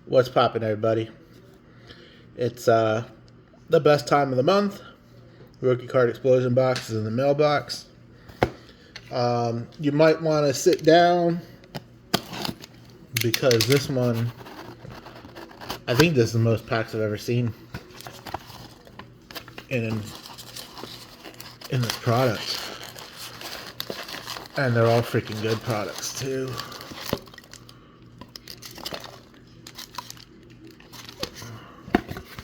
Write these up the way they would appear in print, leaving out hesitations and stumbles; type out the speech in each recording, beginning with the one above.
What's poppin', everybody? It's the best time of the month. Rookie card explosion box is in the mailbox. You might want to sit down because this one, I think this is the most packs I've ever seen in this product, and they're all freaking good products too.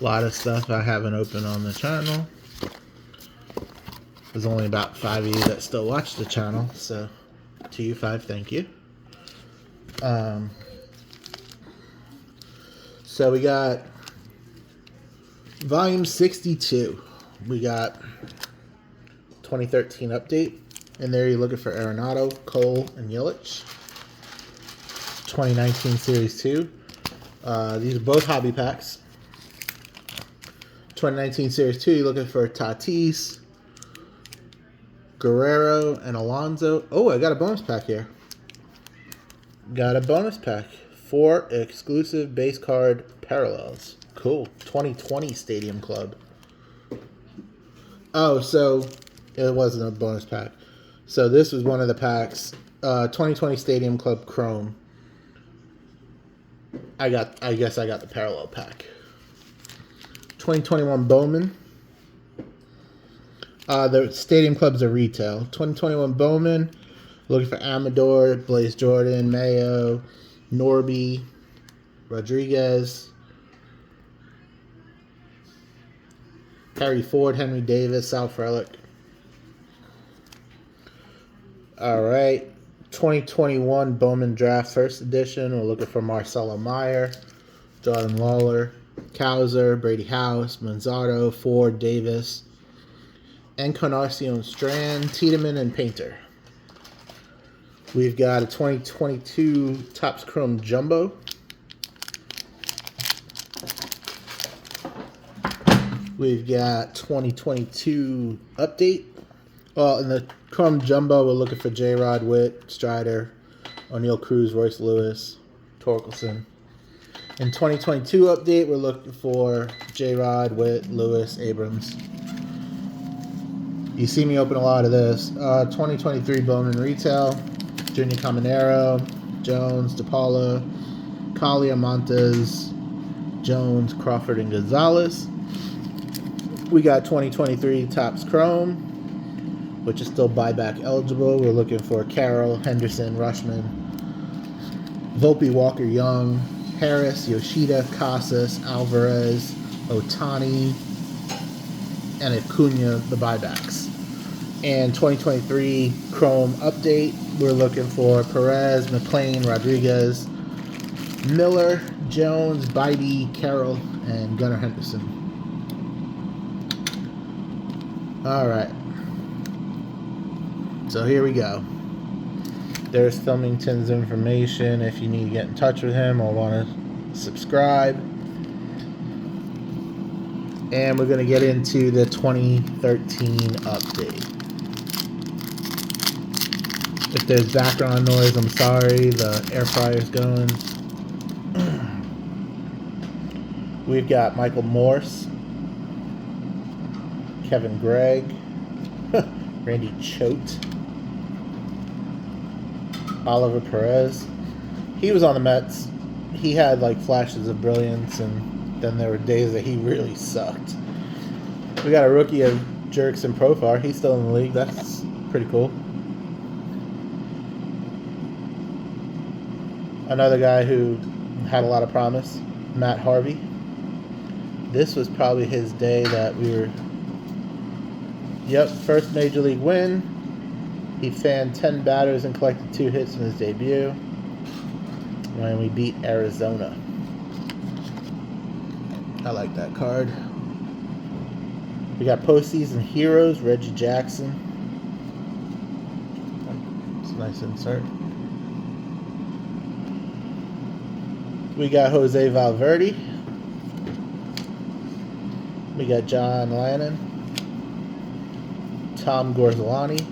A lot of stuff I haven't opened on the channel. There's only about 5 of you that still watch the channel, so to you 5, thank you. So we got volume 62. We got 2013 update. In there you're looking for Arenado, Cole, and Yelich. 2019 Series 2. These are both hobby packs. 2019 Series 2, you're looking for Tatis, Guerrero, and Alonso. Oh, I got a bonus pack here. Got a bonus pack. 4 exclusive base card parallels. Cool. 2020 Stadium Club. Oh, so it wasn't a bonus pack. So this was one of the packs. 2020 Stadium Club Chrome. I guess I got the parallel pack. 2021 Bowman. The Stadium Clubs are retail. 2021 Bowman. Looking for Amador, Blaze Jordan, Mayo, Norby, Rodriguez, Harry Ford, Henry Davis, Sal Frelick. All right. 2021 Bowman Draft First Edition. We're looking for Marcelo Meyer, Jordan Lawler, Cowser, Brady House, Manzardo, Ford, Davis, Encarnacion Strand, Tiedemann, and Painter. We've got a 2022 Topps Chrome Jumbo. We've got 2022 Update. Well, in the Chrome Jumbo, we're looking for J-Rod, Witt, Strider, O'Neal Cruz, Royce Lewis, Torkelson. In 2022 Update, we're looking for J-Rod, Witt, Lewis, Abrams. You see me open a lot of this. 2023 Bowman Retail, Junior Caminero, Jones, DePaula, Collier, Montes, Jones, Crawford, and Gonzalez. We got 2023 Topps Chrome, which is still buyback eligible. We're looking for Carroll, Henderson, Rushman, Volpe, Walker, Young, Harris, Yoshida, Casas, Alvarez, Otani, and Acuna, the buybacks. And 2023 Chrome Update, we're looking for Perez, McLean, Rodriguez, Miller, Jones, Beide, Carroll, and Gunnar Henderson. All right. So here we go. There's Filmington's information if you need to get in touch with him or want to subscribe. And we're going to get into the 2013 update. If there's background noise, I'm sorry. The air fryer's going. We've got Michael Morse, Kevin Gregg, Randy Choate, Oliver Perez. He was on the Mets. He had like flashes of brilliance, and then there were days that he really sucked. We got a rookie of Jurickson Profar. He's still in the league. That's pretty cool. Another guy who had a lot of promise, Matt Harvey. This was probably his day that we were... Yep, first major league win. He fanned 10 batters and collected 2 hits in his debut when we beat Arizona. I like that card. We got postseason heroes, Reggie Jackson. It's a nice insert. We got Jose Valverde. We got John Lannon, Tom Gorzolani,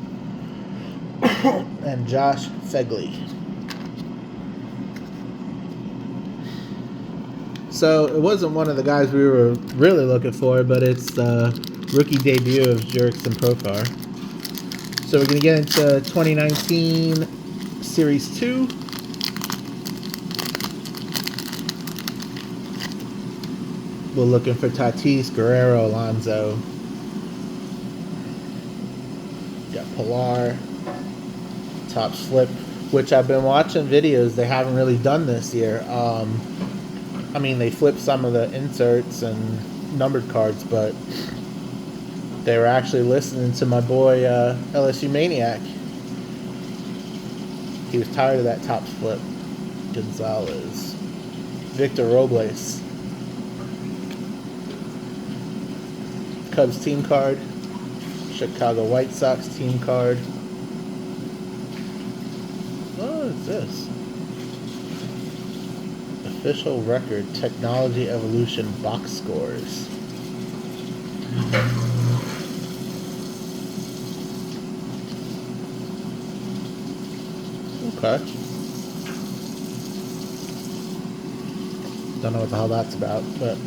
and Josh Phegley. So it wasn't one of the guys we were really looking for, but it's the rookie debut of Jurickson Profar. So we're going to get into 2019 Series 2. We're looking for Tatis, Guerrero, Alonso. Got Pilar. Topps Flip, which I've been watching videos. They haven't really done this year. I mean, they flipped some of the inserts and numbered cards, but they were actually listening to my boy LSU Maniac. He was tired of that Topps Flip. Gonzalez. Victor Robles. Cubs team card. Chicago White Sox team card. What is this? Official record Technology Evolution box scores. Okay. Don't know what the hell that's about, but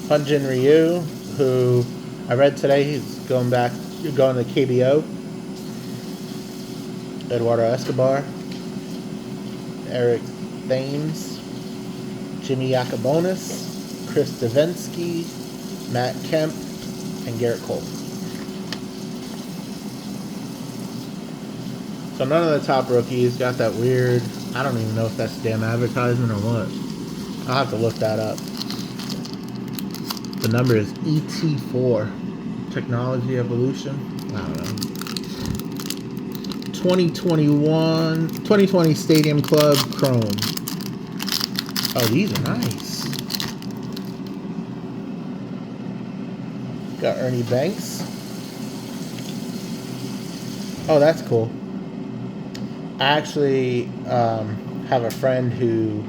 Hyun-Jin Ryu, who I read today, he's going to KBO. Eduardo Escobar, Eric Thames, Jimmy Yacobonis, Chris Davinsky, Matt Kemp, and Garrett Cole. So none of the top rookies got that weird, I don't even know if that's damn advertisement or what. I'll have to look that up. The number is ET4. Technology Evolution. I don't know. 2020 Stadium Club Chrome. Oh, these are nice. Got Ernie Banks. Oh, that's cool. I actually have a friend who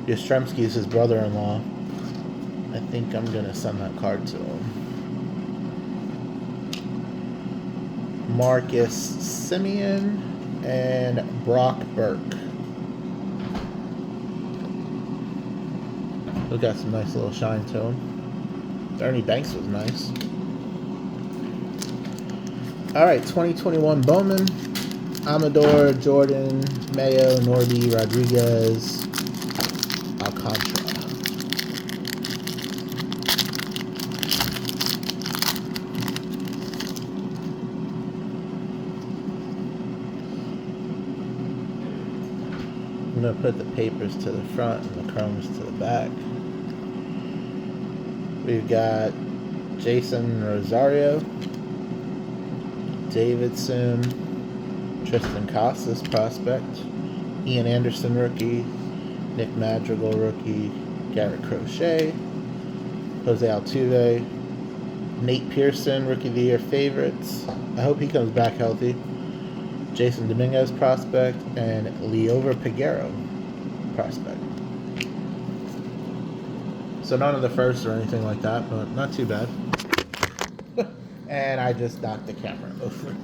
Yastrzemski is his brother-in-law. I think I'm going to send that card to him. Marcus Simeon and Brock Burke. We got some nice little shine to him. Ernie Banks was nice. Alright, 2021 Bowman. Amador, Jordan, Mayo, Norby, Rodriguez, Alcantara. I'm going to put the papers to the front and the chromes to the back. We've got Jason Rosario, Davidson, Tristan Casas prospect, Ian Anderson rookie, Nick Madrigal rookie, Garrett Crochet, Jose Altuve, Nate Pearson rookie of the year favorites. I hope he comes back healthy. Jason Dominguez prospect, and Leover Peguero prospect. So none of the first or anything like that, but not too bad. And I just knocked the camera over.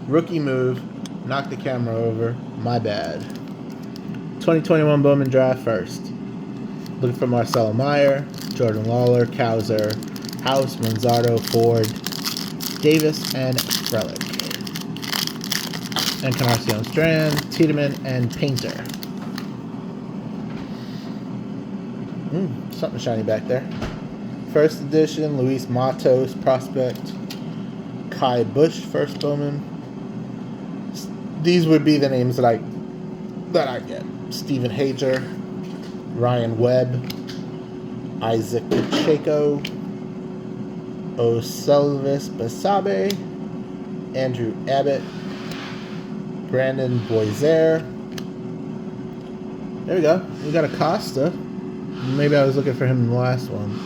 Rookie move, knocked the camera over, my bad. 2021 Bowman draft first. Looking for Marcelo Meyer, Jordan Lawler, Cowser, House, Manzardo, Ford, Davis, and Frelick. Encarnacion Strand, Tiedemann, and Painter. Something shiny back there. First edition, Luis Matos prospect, Kai Bush first Bowman. These would be the names that I get. Stephen Hager, Ryan Webb, Isaac Pacheco, Oselvis Basabe, Andrew Abbott, Brandon Boisier. There we go. We got Acosta. Maybe I was looking for him in the last one.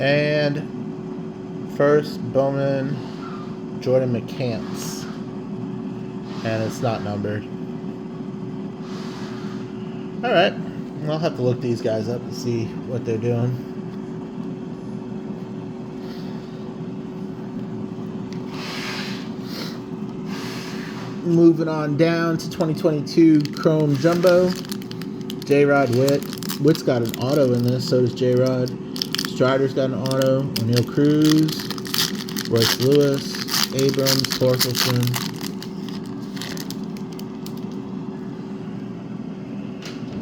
And first Bowman, Jordan McCants. And it's not numbered. Alright. I'll have to look these guys up and see what they're doing. Moving on down to 2022 Chrome Jumbo. J-Rod Witt. Witt's got an auto in this, so does J-Rod. Strider's got an auto. O'Neal Cruz. Royce Lewis. Abrams. Torkelson.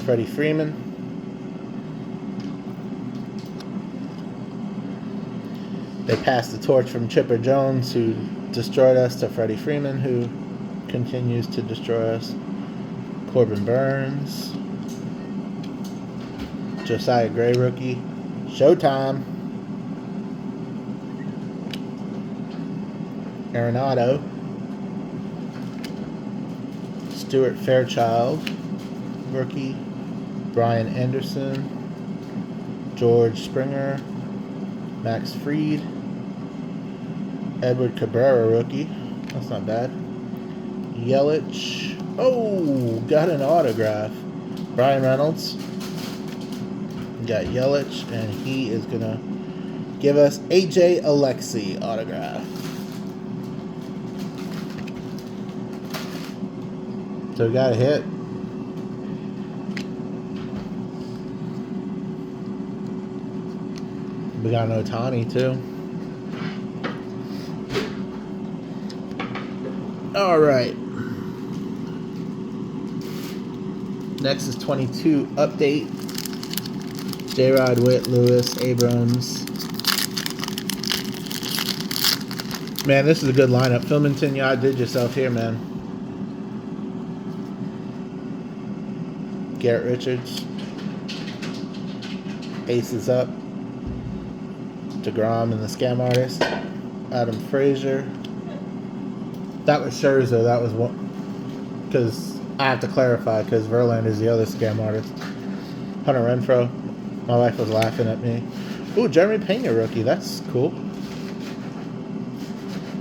Freddie Freeman. They passed the torch from Chipper Jones, who destroyed us, to Freddie Freeman, who continues to destroy us. Corbin Burns. Josiah Gray rookie. Showtime. Arenado. Stuart Fairchild rookie. Brian Anderson. George Springer. Max Fried. Edward Cabrera rookie. That's not bad. Yelich. Oh, got an autograph. Brian Reynolds. Got Yelich, and he is going to give us AJ Alexy autograph. So we got a hit. We got an Ohtani too. All right. Next is 22 update. J-Rod, Witt, Lewis, Abrams. Man, this is a good lineup. Filmington, you outdid yourself here, man. Garrett Richards. Aces up. DeGrom and the Scam Artist. Adam Frazier. That was Scherzer. That was one. Because I have to clarify, because Verlander is the other Scam Artist. Hunter Renfroe. My wife was laughing at me. Ooh, Jeremy Pena rookie. That's cool.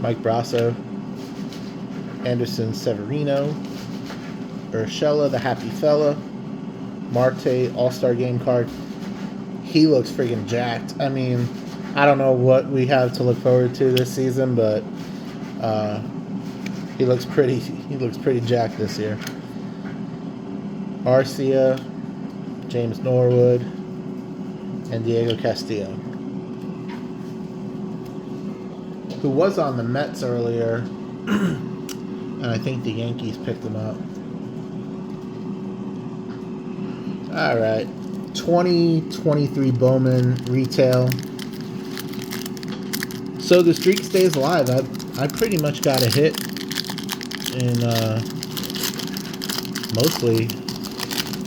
Mike Brasso. Anderson Severino. Urshela, the Happy Fella. Marte, All-Star Game card. He looks freaking jacked. I mean, I don't know what we have to look forward to this season, but he looks pretty jacked this year. Arcia, James Norwood, and Diego Castillo, who was on the Mets earlier, and I think the Yankees picked him up. All right, 2023 Bowman retail. So the streak stays alive. I pretty much got a hit in mostly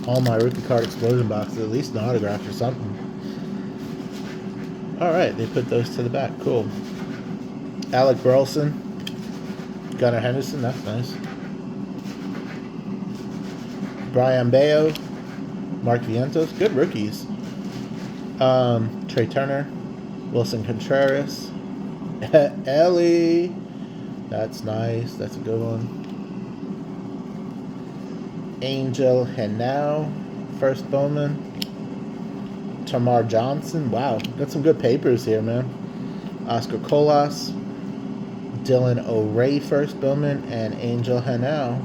all my rookie card explosion boxes, at least an autograph or something. All right, they put those to the back. Cool. Alec Burleson, Gunnar Henderson. That's nice. Brian Bayo, Mark Vientos. Good rookies. Trey Turner, Wilson Contreras, Ellie. That's nice. That's a good one. Angel Henao, first Bowman. Tamar Johnson. Wow, got some good papers here, man. Oscar Colas. Dylan O'Ray, first Bowman. And Angel Henao.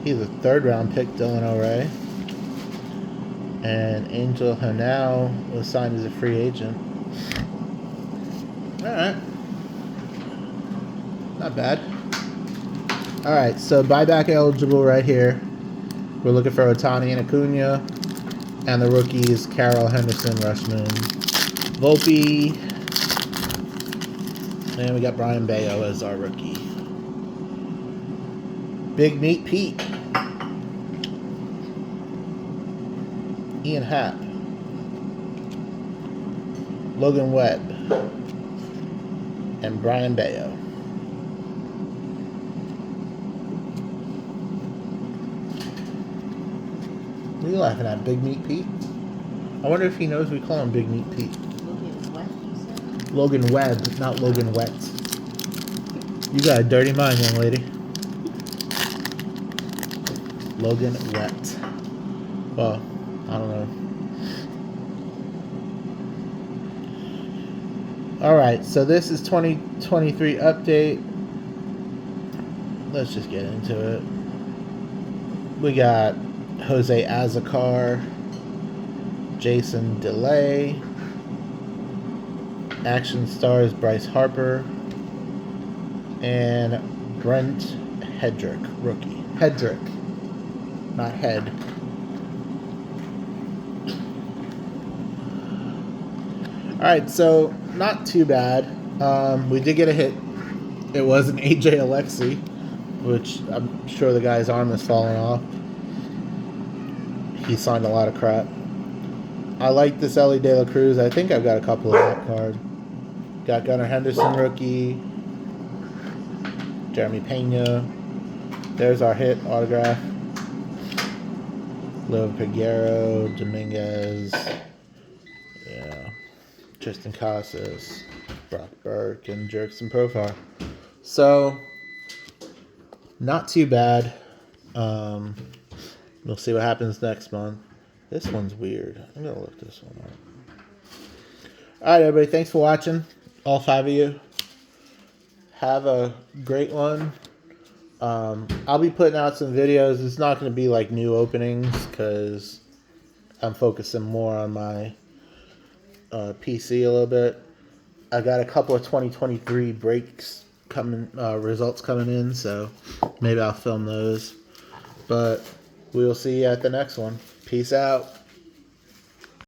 He's a third-round pick, Dylan O'Ray. And Angel Henao was signed as a free agent. All right. Not bad. All right, so buyback eligible right here. We're looking for Ohtani and Acuna. And the rookies, Carroll, Henderson, Rushman, Volpe. And we got Brian Bayo as our rookie. Big Meat Pete. Ian Happ. Logan Webb. And Brian Bayo. What are you laughing at, Big Meat Pete? I wonder if he knows we call him Big Meat Pete. Logan Webb, you said? Logan Webb, not Logan Wet. You got a dirty mind, young lady. Logan Wet. Well, I don't know. Alright, so this is 2023 update. let's just get into it. We got Jose Azocar, Jason DeLay, Action Stars Bryce Harper, and Brent Hedrick, rookie. Hedrick, not Head. Alright, so not too bad. We did get a hit. It was an AJ Alexi, which I'm sure the guy's arm has fallen off. He signed a lot of crap. I like this Ellie De La Cruz. I think I've got a couple of that card. Got Gunnar Henderson rookie. Jeremy Pena. There's our hit autograph. Leo Peguero, Dominguez. Yeah. Tristan Casas, Brock Burke, and Jerkson Profile. So, not too bad. We'll see what happens next month. This one's weird. I'm going to look this one up. Alright, everybody. Thanks for watching. All 5 of you. Have a great one. I'll be putting out some videos. It's not going to be like new openings because I'm focusing more on my PC a little bit. I got a couple of 2023 breaks coming, results coming in, so maybe I'll film those. But we will see you at the next one. Peace out.